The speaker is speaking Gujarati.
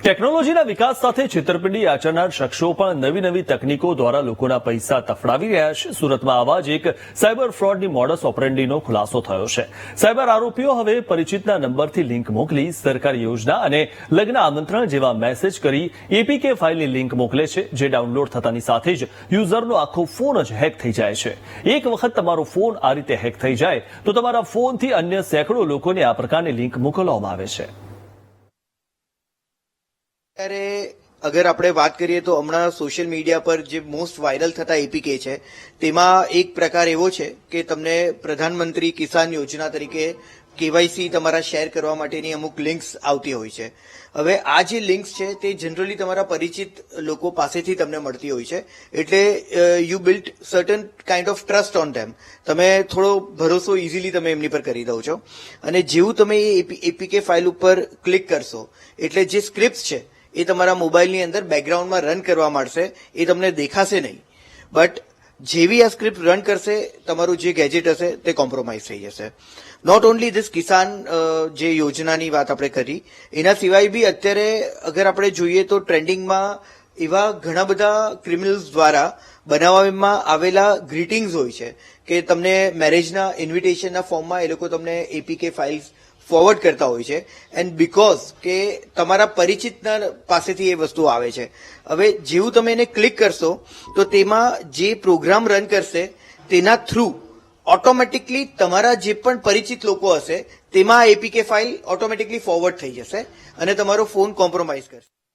ટેકનોલોજીના વિકાસ સાથે છેતરપિંડી આચરનાર શખ્સો પણ નવી તકનીકો દ્વારા લોકોના પૈસા તફડાવી રહ્યા છે. સુરતમાં આવા જ એક સાયબર ફ્રોડની મોડસ ઓપરેન્ડીનો ખુલાસો થયો છે. સાયબર આરોપીઓ હવે પરિચિતના નંબરથી લિંક મોકલી સરકારી યોજના અને લગ્ન આમંત્રણ જેવા મેસેજ કરી એપીકે ફાઇલની લિંક મોકલે છે, જે ડાઉનલોડ થતાની સાથે જ યુઝરનો આખો ફોન જ હેક થઈ જાય છે. એક વખત તમારો ફોન આ રીતે હેક થઈ જાય તો તમારા ફોનથી અન્ય સેંકડો લોકોને આ પ્રકારની લિંક મોકલવામાં આવે છે. ત્યારે અગર આપણે વાત કરીએ તો હમણાં સોશિયલ મીડિયા પર જે મોસ્ટ વાયરલ થતા એપીકે છે તેમાં એક પ્રકાર એવો છે કે તમને પ્રધાનમંત્રી કિસાન યોજના તરીકે કેવાયસી તમારા શેર કરવા માટેની અમુક લિંક્સ આવતી હોય છે. હવે આ જે લિંક્સ છે તે જનરલી તમારા પરિચિત લોકો પાસેથી તમને મળતી હોય છે, એટલે you build certain kind of trust on ધેમ. તમે થોડો ભરોસો ઇઝીલી તમે એમની પર કરી દો છો, અને જેવું તમે એ એપીકે ફાઇલ ઉપર ક્લિક કરશો એટલે જે સ્ક્રિપ્ટ છે એ તમારા મોબાઈલની અંદર બેકગ્રાઉન્ડમાં રન કરવા માંડશે. એ તમને દેખાશે નહીં, બટ જેવી આ સ્ક્રિપ્ટ રન કરશે તમારું જે ગેજેટ હશે તે કોમ્પ્રોમાઇઝ થઈ જશે. નોટ ઓનલી ધીસ કિસાન જે યોજનાની વાત આપણે કરી, એના સિવાય બી અત્યારે અગર આપણે જોઈએ તો ટ્રેન્ડિંગમાં એવા ઘણા બધા ક્રિમિનલ્સ દ્વારા બનાવવામાં આવેલા ગ્રીટિંગ્સ હોય છે કે તમને મેરેજના ઇન્વિટેશનના ફોર્મમાં એ લોકો તમને એપીકે ફાઇલ્સ ફોરવર્ડ કરતા હોય છે, એન્ડ બીકોઝ કે તમારા પરિચિતના પાસેથી એ વસ્તુ આવે છે. હવે જેવું તમે એને ક્લિક કરશો તો તેમાં જે પ્રોગ્રામ રન કરશે તેના થ્રુ ઓટોમેટિકલી તમારા જે પણ પરિચિત લોકો હશે તેમાં એપીકે ફાઇલ ઓટોમેટિકલી ફોરવર્ડ થઈ જશે અને તમારો ફોન કોમ્પ્રોમાઇઝ કરશે.